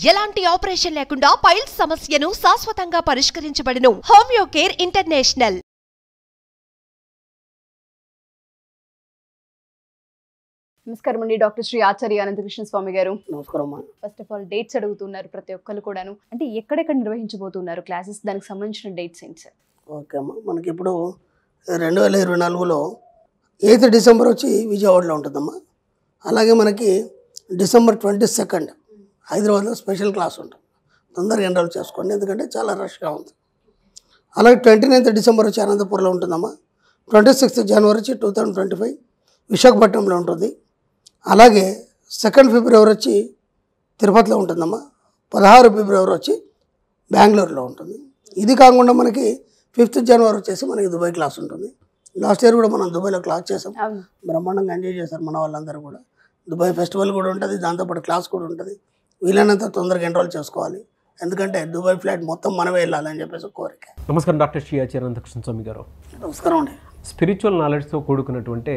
ఎలాంటి ఆపరేషన్ లేకుండా పైల్స్ సమస్యను శాశ్వతంగా పరిష్కరించబడును. Homeo care international. నమస్కారం అండి, డాక్టర్ శ్రీ ఆచార్య అనంతకృష్ణ స్వామి గారు. నమస్కారం. ఫస్ట్ ఆఫ్ ఆల్ డేట్స్ అడుగుతున్నారు ప్రతి ఒక్కరు కూడాను. అంటే ఎక్కడెక్కడ నిర్వహించబోతున్నారు క్లాసెస్, దానికి సంబంధించిన డేట్స్ ఏంటి సార్? ఓకే అమ్మా, మనకి ఇప్పుడు 2024లో 8 డిసెంబర్ వచ్చి విజయవాడలో ఉంటుందమ్మా. అలాగే మనకి డిసెంబర్ 22 హైదరాబాద్లో స్పెషల్ క్లాస్ ఉంటుంది. తొందరగా ఎన్రోల్ చేసుకోండి, ఎందుకంటే చాలా రష్గా ఉంది. అలాగే 29 డిసెంబర్ వచ్చి అనంతపురంలో ఉంటుందమ్మా. 26 జనవరి వచ్చి 2025 విశాఖపట్నంలో ఉంటుంది. అలాగే 2 ఫిబ్రవరి వచ్చి తిరుపతిలో ఉంటుందమ్మా. 16 ఫిబ్రవరి వచ్చి బెంగళూరులో ఉంటుంది. ఇది కాకుండా మనకి 5th జనవరి వచ్చేసి మనకి దుబాయ్ క్లాస్ ఉంటుంది. లాస్ట్ ఇయర్ కూడా మనం దుబాయ్లో క్లాస్ చేసాం, బ్రహ్మాండంగా ఎంజాయ్ చేశారు మన వాళ్ళందరూ కూడా. దుబాయ్ ఫెస్టివల్ కూడా ఉంటుంది, దాంతోపాటు క్లాస్ కూడా ఉంటుంది. వీలైనంత తొందరగా ఎన్రోల్ చేసుకోవాలి, ఎందుకంటే దుబాయ్ ఫ్లైట్ మొత్తం మనమే వెళ్ళాలని చెప్పేసి కోరిక. నమస్కారం డాక్టర్ శ్రీ ఆచార్య అనంతకృష్ణ స్వామి గారు. నమస్కారం అండి. స్పిరిచువల్ నాలెడ్జ్తో కూడుకున్నటువంటి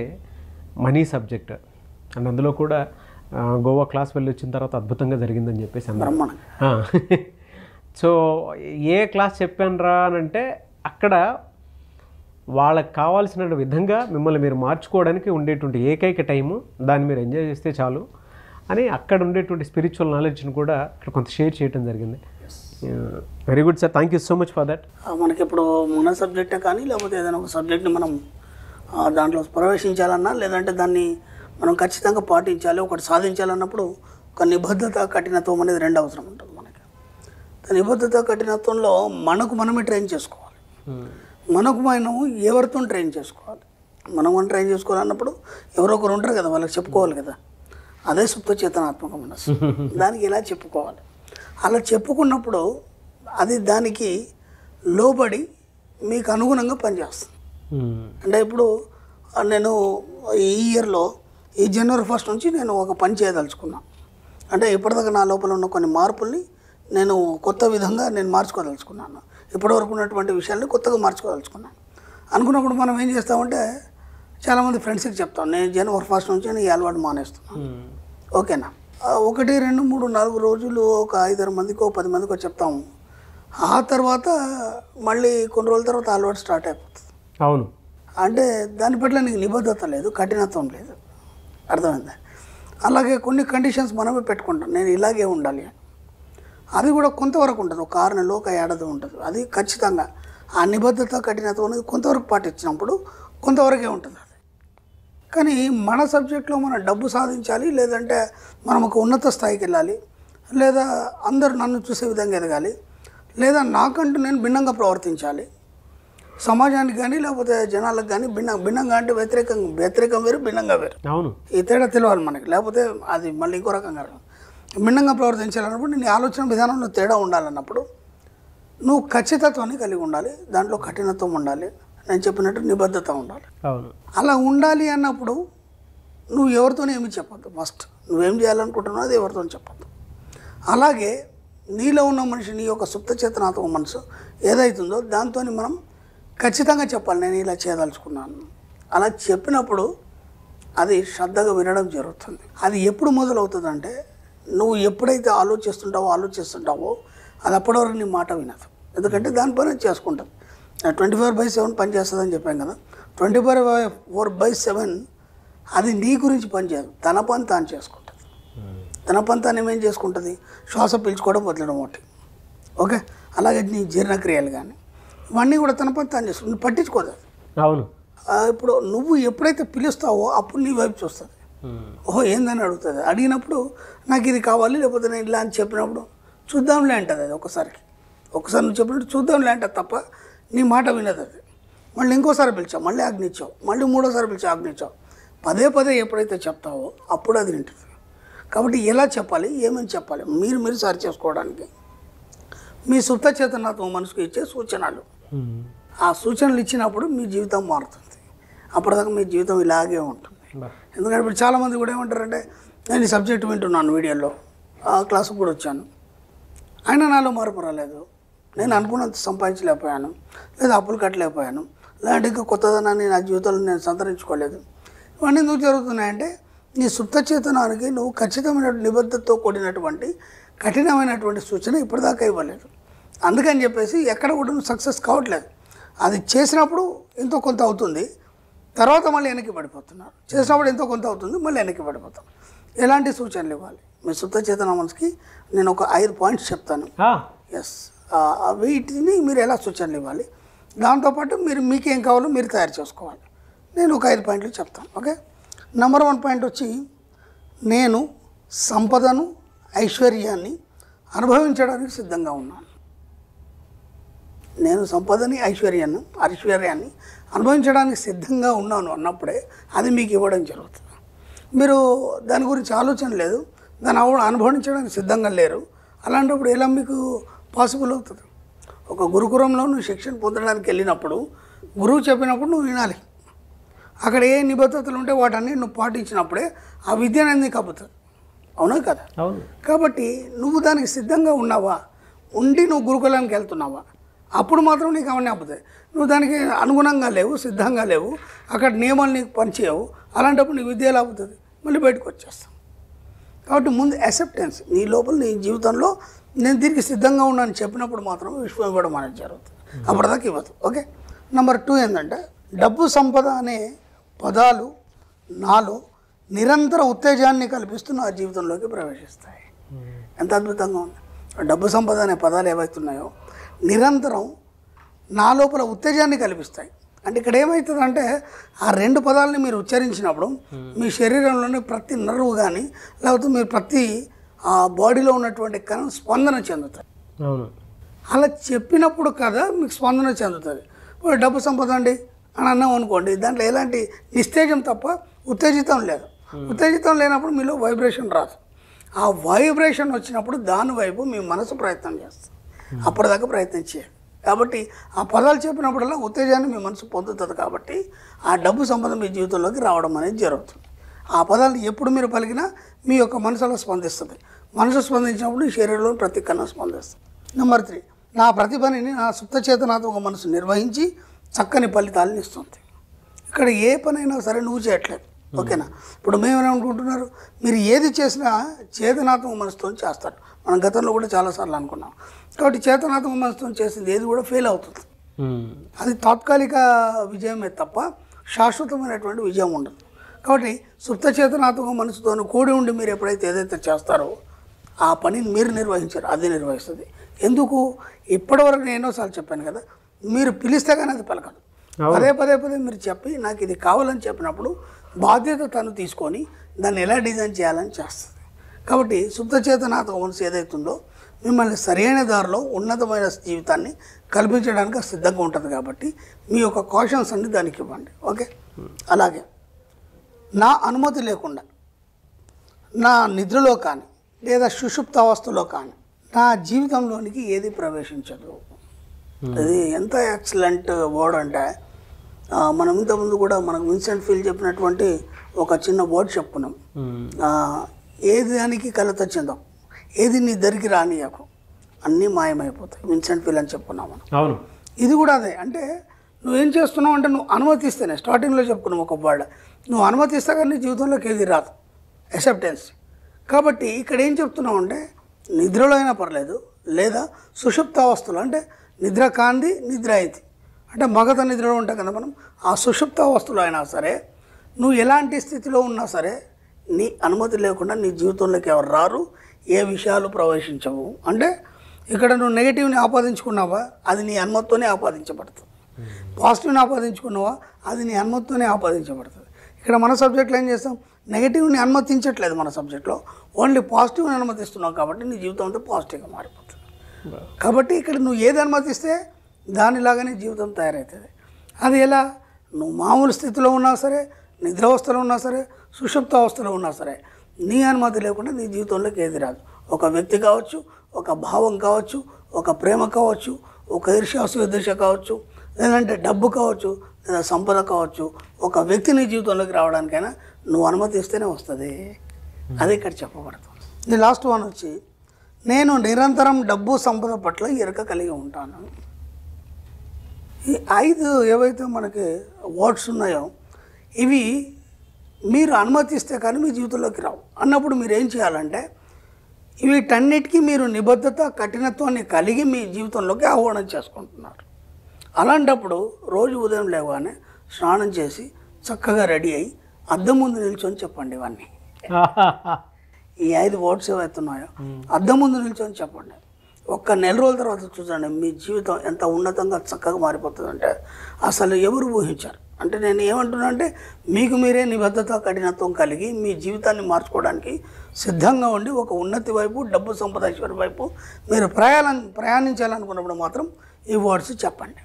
మనీ సబ్జెక్ట్ అండ్ అందులో కూడా గోవా క్లాస్ వెళ్ళి వచ్చిన తర్వాత అద్భుతంగా జరిగిందని చెప్పేసి అన్నారు. సో ఏ క్లాస్ చెప్పానురా అని అంటే అక్కడ వాళ్ళకి కావాల్సిన విధంగా మిమ్మల్ని మీరు మార్చుకోవడానికి ఉండేటువంటి ఏకైక టైము, దాన్ని మీరు ఎంజాయ్ చేస్తే చాలు అని అక్కడ ఉండేటువంటి స్పిరిచువల్ నాలెడ్జ్ని కూడా ఇక్కడ కొంత షేర్ చేయడం జరిగింది. Very good sir, thank you so much for that. మనకి ఇప్పుడు మన సబ్జెక్టే కానీ లేకపోతే ఏదైనా ఒక సబ్జెక్ట్ని మనం దాంట్లో ప్రవేశించాలన్నా, లేదంటే దాన్ని మనం ఖచ్చితంగా పాటించాలి, ఒకటి సాధించాలన్నప్పుడు ఒక నిబద్ధత, కఠినత్వం అనేది 2 అవసరం ఉంటుంది మనకి. నిబద్ధత, కఠినత్వంలో మనకు మనమే ట్రైన్ చేసుకోవాలి. మనకు మనం ఎవరితో ట్రైన్ చేసుకోవాలి. మనం ట్రైన్ చేసుకోవాలన్నప్పుడు ఎవరో ఒకరు ఉంటారు కదా, వాళ్ళకి చెప్పుకోవాలి కదా. అదే సుప్త చేతనాత్మక మనస్సు. దానికి ఎలా చెప్పుకోవాలి, అలా చెప్పుకున్నప్పుడు అది దానికి లోబడి మీకు అనుగుణంగా పనిచేస్తుంది. అంటే ఇప్పుడు నేను ఈ ఇయర్లో ఈ జనవరి 1 నుంచి నేను ఒక పని చేయదలుచుకున్నాను. అంటే ఇప్పటిదాకా నా లోపల ఉన్న కొన్ని మార్పుల్ని నేను కొత్త విధంగా నేను మార్చుకోదలుచుకున్నాను. ఇప్పటివరకు ఉన్నటువంటి విషయాల్ని కొత్తగా మార్చుకోదలుచుకున్నాను. అనుకున్నప్పుడు మనం ఏం చేస్తామంటే చాలామంది ఫ్రెండ్స్కి చెప్తాం, నేను జనవరి 1 నుంచి నేను ఈ అలవాటు మానేస్తున్నాను. ఓకేనా, 1, 2, 3, 4 రోజులు ఒక 5-6 మందికో 10 మందికో చెప్తాము. ఆ తర్వాత మళ్ళీ కొన్ని రోజుల తర్వాత అలవాటు స్టార్ట్ అయిపోతుంది. అవును, అంటే దాని పట్ల నీకు నిబద్ధత లేదు, కఠినత్వం లేదు. అర్థమైందా? అలాగే కొన్ని కండిషన్స్ మనమే పెట్టుకుంటాం, నేను ఇలాగే ఉండాలి అని. అది కూడా కొంతవరకు ఉంటుంది, ఒక 6 నెలలు, ఒక ఏడాది ఉంటుంది. అది ఖచ్చితంగా ఆ నిబద్ధత, కఠినత్వం అనేది కొంతవరకు పాటించినప్పుడు కొంతవరకే ఉంటుంది అది. కానీ మన సబ్జెక్ట్లో మనం డబ్బు సాధించాలి, లేదంటే మనం ఒక ఉన్నత స్థాయికి వెళ్ళాలి, లేదా అందరూ నన్ను చూసే విధంగా ఎదగాలి, లేదా నాకంటూ నేను భిన్నంగా ప్రవర్తించాలి, సమాజానికి కానీ లేకపోతే జనాలకు కానీ భిన్నంగా అంటే వ్యతిరేకం వేరు, భిన్నంగా వేరు. అవును, ఈ తేడా తెలియాలి మనకి, లేకపోతే అది మళ్ళీ ఇంకో రకంగా. భిన్నంగా ప్రవర్తించాలన్నప్పుడు నీ ఆలోచన విధానంలో తేడా ఉండాలన్నప్పుడు నువ్వు ఖచ్చితత్వాన్ని కలిగి ఉండాలి, దాంట్లో కఠినత్వం ఉండాలి, నేను చెప్పినట్టు నిబద్ధత ఉండాలి. అలా ఉండాలి అన్నప్పుడు నువ్వు ఎవరితోనే ఏమి చెప్పొద్దు. ఫస్ట్ నువ్వేం చేయాలనుకుంటున్నావు అది ఎవరితో చెప్పొద్దు. అలాగే నీలో ఉన్న మనిషి, నీ యొక్క సుప్త చేతనాత్మక మనసు ఏదైతుందో దాంతో మనం ఖచ్చితంగా చెప్పాలి, నేను ఇలా చేయదలుచుకున్నాను. అలా చెప్పినప్పుడు అది శ్రద్ధగా వినడం జరుగుతుంది. అది ఎప్పుడు మొదలవుతుందంటే నువ్వు ఎప్పుడైతే ఆలోచిస్తుంటావో అది అప్పటివరకు నీ మాట వినదు. ఎందుకంటే దానిపైన చేసుకుంటుంది. 24/7 పనిచేస్తుందని చెప్పాం కదా. 24/7 అది నీ గురించి పనిచేయదు, తన పని తాను చేసుకుంటుంది. తన పని తాను ఏమేం చేసుకుంటుంది, శ్వాస పీల్చుకోవడం, వదలడం ఒకటి. ఓకే, అలాగే నీ జీర్ణక్రియలు కానీ ఇవన్నీ కూడా తన పని తాను చేసుకుంటుంది, నువ్వు పట్టించుకోదు. అవును, ఇప్పుడు నువ్వు ఎప్పుడైతే పిలుస్తావో అప్పుడు నీ వైపు చూస్తుంది. ఓహో ఏందని అడుగుతుంది. అడిగినప్పుడు నాకు ఇది కావాలి, లేకపోతే నేను ఇలా అని చెప్పినప్పుడు చూద్దాంలే అంటుంది. అది ఒకసారి నువ్వు చెప్పినట్టు చూద్దాంలే అంటుంది తప్ప నీ మాట వినదు అది. మళ్ళీ ఇంకోసారి పిలిచావు, మళ్ళీ ఆజ్ఞించావు, మళ్ళీ 3వసారి పిలిచావు, ఆజ్ఞించావు. పదే ఎప్పుడైతే చెప్తావో అప్పుడు అది వింటుంది. కాబట్టి ఎలా చెప్పాలి, ఏమని చెప్పాలి, మీరు సరి చేసుకోవడానికి మీ సుప్త చేతనాత్మ మనసుకు ఇచ్చే సూచనలు. ఆ సూచనలు ఇచ్చినప్పుడు మీ జీవితం మారుతుంది. అప్పటిదాకా మీ జీవితం ఇలాగే ఉంటుంది. ఎందుకంటే ఇప్పుడు చాలామంది కూడా ఏమంటారంటే, నేను ఈ సబ్జెక్ట్ వింటున్నాను, వీడియోలో క్లాసుకు కూడా వచ్చాను, అయినా నాలో మార్పు రాలేదు, నేను అనుకున్నంత సంపాదించలేకపోయాను, లేదా అప్పులు కట్టలేకపోయాను, లేదంటే ఇంకా కొత్తదనాన్ని నా జీవితంలో నేను సంతరించుకోలేదు. ఇవన్నీ ఎందుకు జరుగుతున్నాయంటే నీ సుప్త చేతనానికి నువ్వు ఖచ్చితమైన నిబద్ధతతో కూడినటువంటి కఠినమైనటువంటి సూచన ఇప్పటిదాకా ఇవ్వలేదు. అందుకని చెప్పేసి ఎక్కడ కూడా సక్సెస్ కావట్లేదు. అది చేసినప్పుడు ఎంతో కొంత అవుతుంది, తర్వాత మళ్ళీ వెనక్కి పడిపోతున్నారు. చేసినప్పుడు ఎంతో కొంత అవుతుంది, మళ్ళీ వెనక్కి పడిపోతాం. ఎలాంటి సూచనలు ఇవ్వాలి మీ సుప్త చేతన మనసుకి? నేను ఒక 5 పాయింట్స్ చెప్తాను. ఎస్, వీటిని మీరు ఎలా సూచనలు ఇవ్వాలి, దాంతోపాటు మీరు మీకేం కావాలో మీరు తయారు చేసుకోవాలి. నేను ఒక 5 పాయింట్లు చెప్తాను. ఓకే, నెంబర్ 1 పాయింట్ వచ్చి, నేను సంపదను ఐశ్వర్యాన్ని అనుభవించడానికి సిద్ధంగా ఉన్నాను. నేను సంపదని ఐశ్వర్యాన్ని అనుభవించడానికి సిద్ధంగా ఉన్నాను అన్నప్పుడే అది మీకు ఇవ్వడం జరుగుతుంది. మీరు దాని గురించి ఆలోచన లేదు, దాన్ని అనుభవించడానికి సిద్ధంగా లేరు. అలాంటప్పుడు ఎలా మీకు పాసిబుల్ అవుతుంది? ఒక గురుకులంలో నువ్వు శిక్షణ పొందడానికి వెళ్ళినప్పుడు గురువు చెప్పినప్పుడు నువ్వు వినాలి. అక్కడ ఏ నిబద్ధతలు ఉంటే వాటన్నీ నువ్వు పాటించినప్పుడే ఆ విద్య అనేది నీకు అబ్బుతుంది. అవునా కదా? కాబట్టి నువ్వు దానికి సిద్ధంగా ఉన్నావా, ఉండి నువ్వు గురుకులానికి వెళ్తున్నావా, అప్పుడు మాత్రం నీకు అవన్నీ అబ్బుతాయి. నువ్వు దానికి అనుగుణంగా లేవు, సిద్ధంగా లేవు, అక్కడ నియమాలు నీకు పనిచేయవు. అలాంటప్పుడు నీ విద్య ఎలా అవుతుంది? మళ్ళీ బయటకు వచ్చేస్తాం. కాబట్టి ముందు యాక్సెప్టెన్స్ నీ లోపల, నీ జీవితంలో నేను దీనికి సిద్ధంగా ఉన్నాను చెప్పినప్పుడు మాత్రం విశ్వం ఇవ్వడం అనేది జరుగుతుంది. అప్పటిదాకా ఇవ్వదు. ఓకే, నెంబర్ 2 ఏంటంటే, డబ్బు సంపద అనే పదాలు నాలో నిరంతర ఉత్తేజాన్ని కల్పిస్తూ నా జీవితంలోకి ప్రవేశిస్తాయి. ఎంత అద్భుతంగా ఉంది! డబ్బు సంపద అనే పదాలు ఏవైతున్నాయో నిరంతరం నా లోపల ఉత్తేజాన్ని కల్పిస్తాయి. అంటే ఇక్కడ ఏమవుతుందంటే, ఆ 2 పదాలని మీరు ఉచ్చరించినప్పుడు మీ శరీరంలోని ప్రతి నర్వ్ కానీ లేకపోతే మీరు ప్రతి బాడీలో ఉన్నటువంటి కణం స్పందన చెందుతాయి. అలా చెప్పినప్పుడు కదా మీకు స్పందన చెందుతుంది. ఇప్పుడు డబ్బు సంపద అండి అని అన్నాం అనుకోండి, దాంట్లో ఎలాంటి నిస్తేజం తప్ప ఉత్తేజితం లేదు. ఉత్తేజితం లేనప్పుడు మీలో వైబ్రేషన్ రాదు. ఆ వైబ్రేషన్ వచ్చినప్పుడు దాని వైపు మీ మనసు ప్రయత్నం చేస్తుంది. అప్పటిదాకా ప్రయత్నం చేయాలి. కాబట్టి ఆ పదాలు చెప్పినప్పుడల్లా ఉత్తేజాన్ని మీ మనసు పొందుతుంది. కాబట్టి ఆ డబ్బు సంపద మీ జీవితంలోకి రావడం అనేది జరుగుతుంది. ఆ పదాలు ఎప్పుడు మీరు పలికినా మీ యొక్క మనసులో స్పందిస్తుంది. మనసు స్పందించినప్పుడు ఈ శరీరంలో ప్రతి కన్నా స్పందిస్తుంది. నెంబర్ 3, నా ప్రతిభని నా సుప్త చేతనాత్మక మనసు నిర్వహించి చక్కని ఫలితాలను ఇస్తుంది. ఇక్కడ ఏ పనైనా సరే నువ్వు చేయట్లేదు. ఓకేనా? ఇప్పుడు మేమేమనుకుంటున్నారు, మీరు ఏది చేసినా చేతనాత్మక మనసుతో చేస్తారు. మనం గతంలో కూడా చాలాసార్లు అనుకున్నాం. కాబట్టి చేతనాత్మక మనసుతో చేసింది ఏది కూడా ఫెయిల్ అవుతుంది. అది తాత్కాలిక విజయమే తప్ప శాశ్వతమైనటువంటి విజయం ఉండదు. కాబట్టి సుప్త చేతనాత్మక మనసుతో కూడి ఉండి మీరు ఎప్పుడైతే ఏదైతే చేస్తారో ఆ పనిని మీరు నిర్వహించారు, అది నిర్వహిస్తుంది. ఎందుకు? ఇప్పటివరకు నేను ఎన్నోసార్లు చెప్పాను కదా, మీరు పిలిస్తే కానీ అది పలకదు. పదే మీరు చెప్పి నాకు ఇది కావాలని చెప్పినప్పుడు బాధ్యత తను తీసుకొని దాన్ని ఎలా డిజైన్ చేయాలని చేస్తుంది. కాబట్టి సుప్త చేతనాత్మక మనసు ఏదైతుందో మిమ్మల్ని సరైన దారిలో ఉన్నతమైన జీవితాన్ని కల్పించడానికి సిద్ధంగా ఉంటుంది. కాబట్టి మీ యొక్క కాషన్స్ అన్ని దానికి ఇవ్వండి. ఓకే, అలాగే నా అనుమతి లేకుండా నా నిద్రలో కానీ లేదా సుషుప్త అవస్థలో కానీ నా జీవితంలోనికి ఏది ప్రవేశించదు. అది ఎంత ఎక్సలెంట్ వర్డ్ అంటే, మనం ఇంతకుముందు కూడా మనకు విన్సెంట్ ఫీల్ చెప్పినటువంటి ఒక చిన్న వర్డ్ చెప్పుకున్నాం, ఏది దానికి కలత చెందాం, ఏది నీ దగ్గరికి రానియకు, అన్నీ మాయమైపోతాయి. విన్సెంట్ ఫీల్ అని చెప్పుకున్నాం మనం. అవును, ఇది కూడా అదే. అంటే నువ్వేం చేస్తున్నావు అంటే నువ్వు అనుమతిస్తేనే, స్టార్టింగ్లో చెప్పుకున్నావు ఒక వర్డ్, నువ్వు అనుమతిస్తే కానీ నీ జీవితంలోకి ఏది రాదు, యాక్సెప్టెన్స్. కాబట్టి ఇక్కడ ఏం చెప్తున్నావు అంటే, నిద్రలో అయినా పర్లేదు లేదా సుషుప్తావస్థలో, అంటే నిద్ర కాంది నిద్ర అయింది అంటే మగత నిద్రలో ఉంటాం కదా మనం, ఆ సుషుప్తావస్థలో అయినా సరే నువ్వు ఎలాంటి స్థితిలో ఉన్నా సరే నీ అనుమతి లేకుండా నీ జీవితంలోకి ఎవరు రారు, ఏ విషయాలు ప్రవేశించవు. అంటే ఇక్కడ నువ్వు నెగిటివ్ని ఆపాదించుకున్నావా, అది నీ అనుమతితోనే ఆపాదించబడుతుంది. పాజిటివ్ని ఆపాదించుకున్నావా, అది నీ అనుమతితోనే ఆపాదించబడుతుంది. ఇక్కడ మన సబ్జెక్ట్లో ఏం చేస్తాం, నెగిటివ్ని అనుమతించట్లేదు మన సబ్జెక్ట్లో, ఓన్లీ పాజిటివ్ని అనుమతిస్తున్నావు. కాబట్టి నీ జీవితం అంతా పాజిటివ్గా మారిపోతుంది. కాబట్టి ఇక్కడ నువ్వు ఏది అనుమతిస్తే దానిలాగానే జీవితం తయారవుతుంది. అది ఎలా? నువ్వు మామూలు స్థితిలో ఉన్నా సరే, నిద్రావస్థలో ఉన్నా సరే, సుషుప్త అవస్థలో ఉన్నా సరే, నీ అనుమతి లేకుండా నీ జీవితంలోకి ఏది రాదు. ఒక వ్యక్తి కావచ్చు, ఒక భావం కావచ్చు, ఒక ప్రేమ కావచ్చు, ఒక ఈర్ష్యాసూద్దేశ కావచ్చు, లేదంటే డబ్బు కావచ్చు, లేదా సంపద కావచ్చు, ఒక వ్యక్తి నీ జీవితంలోకి రావడానికైనా నువ్వు అనుమతిస్తేనే వస్తుంది. అది ఇక్కడ చెప్పబడుతుంది. ఇది లాస్ట్ వన్ వచ్చి, నేను నిరంతరం డబ్బు సంపద పట్ల ఎరుక కలిగి ఉంటాను. ఈ 5 ఏవైతే మనకి వర్డ్స్ ఉన్నాయో ఇవి మీరు అనుమతిస్తే కానీ మీ జీవితంలోకి రావు. అన్నప్పుడు మీరు ఏం చేయాలంటే, వీటన్నిటికీ మీరు నిబద్ధత కఠినత్వాన్ని కలిగి మీ జీవితంలోకి ఆహ్వానం చేసుకుంటున్నారు. అలాంటప్పుడు రోజు ఉదయం లేవగానే స్నానం చేసి చక్కగా రెడీ అయ్యి అద్దం ముందు నిల్చొని చెప్పండి ఇవన్నీ. ఈ 5 వర్డ్స్ ఏవైతున్నాయో అద్దం ముందు నిల్చొని చెప్పండి. ఒక్క నెల రోజుల తర్వాత చూడండి మీ జీవితం ఎంత ఉన్నతంగా చక్కగా మారిపోతుందంటే అసలు ఎవరు ఊహించారు. అంటే నేను ఏమంటున్నా అంటే మీకు మీరే నిబద్ధత కఠినత్వం కలిగి మీ జీవితాన్ని మార్చుకోవడానికి సిద్ధంగా ఉండి ఒక ఉన్నతి వైపు, డబ్బు సంపద ఐశ్వర్యం వైపు మీరు ప్రయాణించాలనుకున్నప్పుడు మాత్రం ఈ వర్డ్స్ చెప్పండి.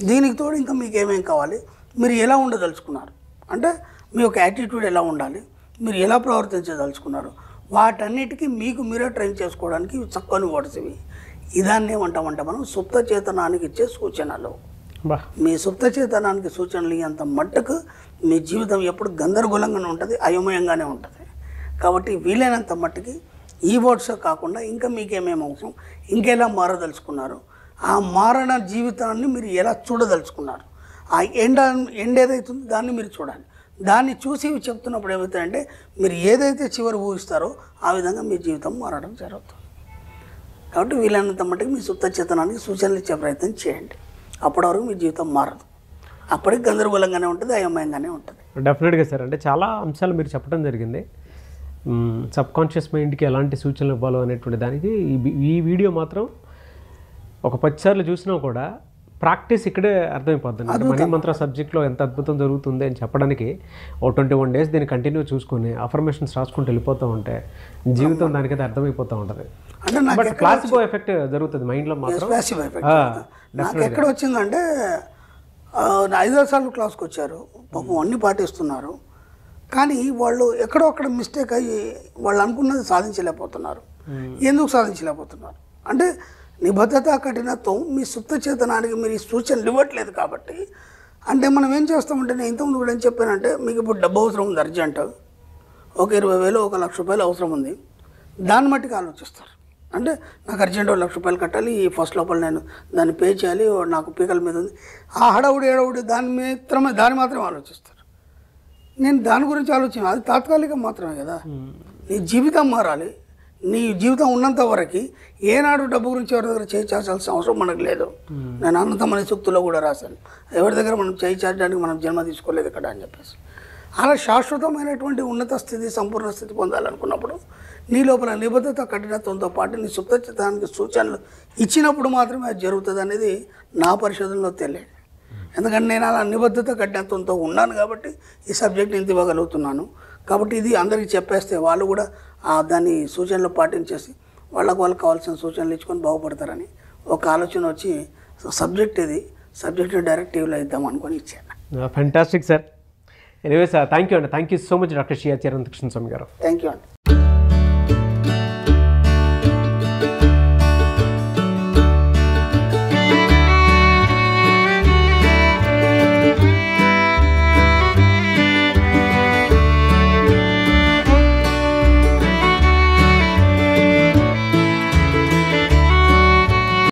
దీనికి తోడు ఇంకా మీకు ఏమేం కావాలి, మీరు ఎలా ఉండదలుచుకున్నారు, అంటే మీ యొక్క యాటిట్యూడ్ ఎలా ఉండాలి, మీరు ఎలా ప్రవర్తించదలుచుకున్నారు, వాటన్నిటికీ మీకు మీరే ట్రైన్ చేసుకోవడానికి చక్కని వర్డ్స్ ఇవి. ఇదాన్ని ఏమంటామంటే మనం సుప్త చేతనానికి ఇచ్చే సూచనలు. మీ సుప్త చేతనానికి సూచనలు అంత మట్టుకు మీ జీవితం ఎప్పుడు గందరగోళంగానే ఉంటుంది, అయోమయంగానే ఉంటుంది. కాబట్టి వీలైనంత మట్టుకి ఈ వర్డ్స్ కాకుండా ఇంకా మీకేమేమి అవసరం, ఇంకెలా మారదలుచుకున్నారు, ఆ మారణ జీవితాన్ని మీరు ఎలా చూడదలుచుకున్నారు, ఆ ఎండ్ ఏదైతుందో దాన్ని మీరు చూడాలి. దాన్ని చూసి చెప్తున్నప్పుడు ఏమవుతాయంటే మీరు ఏదైతే చివరి ఊహిస్తారో ఆ విధంగా మీ జీవితం మారడం జరుగుతుంది. కాబట్టి వీలైనంత మట్టుకు మీ సుప్త చేతనానికి సూచనలు ఇచ్చే ప్రయత్నం చేయండి. అప్పటి వరకు మీ జీవితం మారదు, అప్పటికి గందరగోళంగానే ఉంటుంది, అయోమయంగానే ఉంటుంది. డెఫినెట్గా సార్, అంటే చాలా అంశాలు మీరు చెప్పడం జరిగింది. సబ్కాన్షియస్ మైండ్కి ఎలాంటి సూచనలు ఇవ్వాలో అనేటువంటి దానికి ఈ వీడియో మాత్రం ఒక 10 సార్లు చూసినా కూడా ప్రాక్టీస్ ఇక్కడే అర్థమైపోద్ది. మనీ మంత్ర సబ్జెక్ట్లో ఎంత అద్భుతం జరుగుతుంది అని చెప్పడానికి ఓ 21 డేస్ దీన్ని కంటిన్యూ చూసుకొని అఫర్మేషన్స్ రాసుకుంటూ వెళ్ళిపోతూ ఉంటే జీవితం దానికైతే అర్థమైపోతూ ఉంటుంది. బట్ ప్లాసిబో ఎఫెక్ట్ జరుగుతుంది మైండ్లో మాత్రం. నాకు ఎక్కడ వచ్చిందంటే 5 సార్లు క్లాస్కి వచ్చారు, పాపం అన్నీ పాటిస్తున్నారు, కానీ వాళ్ళు ఎక్కడో అక్కడ మిస్టేక్ అయ్యి వాళ్ళు అనుకున్నది సాధించలేకపోతున్నారు. ఎందుకు సాధించలేకపోతున్నారు అంటే నిబద్ధత కఠినత్వం మీ సుప్త చేతనానికి మీరు ఈ సూచనలు ఇవ్వట్లేదు. కాబట్టి అంటే మనం ఏం చేస్తామంటే నేను ఇంతకుముందు కూడా ఏం చెప్పానంటే మీకు ఇప్పుడు డబ్బు అవసరం ఉంది, అర్జెంట్ ఒక 20,000 1 లక్ష రూపాయలు అవసరం ఉంది, దాన్ని మట్టికి ఆలోచిస్తారు. అంటే నాకు అర్జెంట్ 1 లక్ష రూపాయలు కట్టాలి, ఈ ఫస్ట్ లోపల నేను దాన్ని పే చేయాలి, నాకు పీకల మీద ఉంది, ఆ హడావుడి దాని మాత్రమే ఆలోచిస్తారు. నేను దాని గురించి ఆలోచన అది తాత్కాలికం మాత్రమే కదా. నీ జీవితం మారాలి. నీ జీవితం ఉన్నంత వరకు ఏనాడు డబ్బు గురించి ఎవరి దగ్గర చేయి చాచాల్సిన అవసరం మనకు లేదు. నేను అనంతమనే సూక్తుల్లో కూడా రాశాను, ఎవరి దగ్గర మనం చేయి చాచడానికి మనం జన్మ తీసుకోలేదు ఇక్కడ అని చెప్పేసి. అలా శాశ్వతమైనటువంటి ఉన్నత స్థితి, సంపూర్ణ స్థితి పొందాలనుకున్నప్పుడు నీ లోపల నిబద్ధత కఠినత్వంతో పాటు నీ సుప్త చిత్తానికి సూచనలు ఇచ్చినప్పుడు మాత్రమే అది జరుగుతుంది అనేది నా పరిశోధనలో తెలియదు. ఎందుకంటే నేను అలా నిబద్ధత కఠినత్వంతో ఉన్నాను కాబట్టి ఈ సబ్జెక్ట్ ఇంత ఇవ్వగలుగుతున్నాను. కాబట్టి ఇది అందరికీ చెప్పేస్తే వాళ్ళు కూడా దాని సూచనలు పాటించేసి వాళ్ళకు కావాల్సిన సూచనలు ఇచ్చుకొని బాగుపడతారని ఒక ఆలోచన వచ్చి సబ్జెక్ట్ డైరెక్టివ్లో ఇద్దాం అనుకొని ఇచ్చాను. Fantastic sir. Anyway sir, thank you అండి. Thank you so much doctor Shri Acharya Anantakrishna Swami గారు. థ్యాంక్ యూ అండి.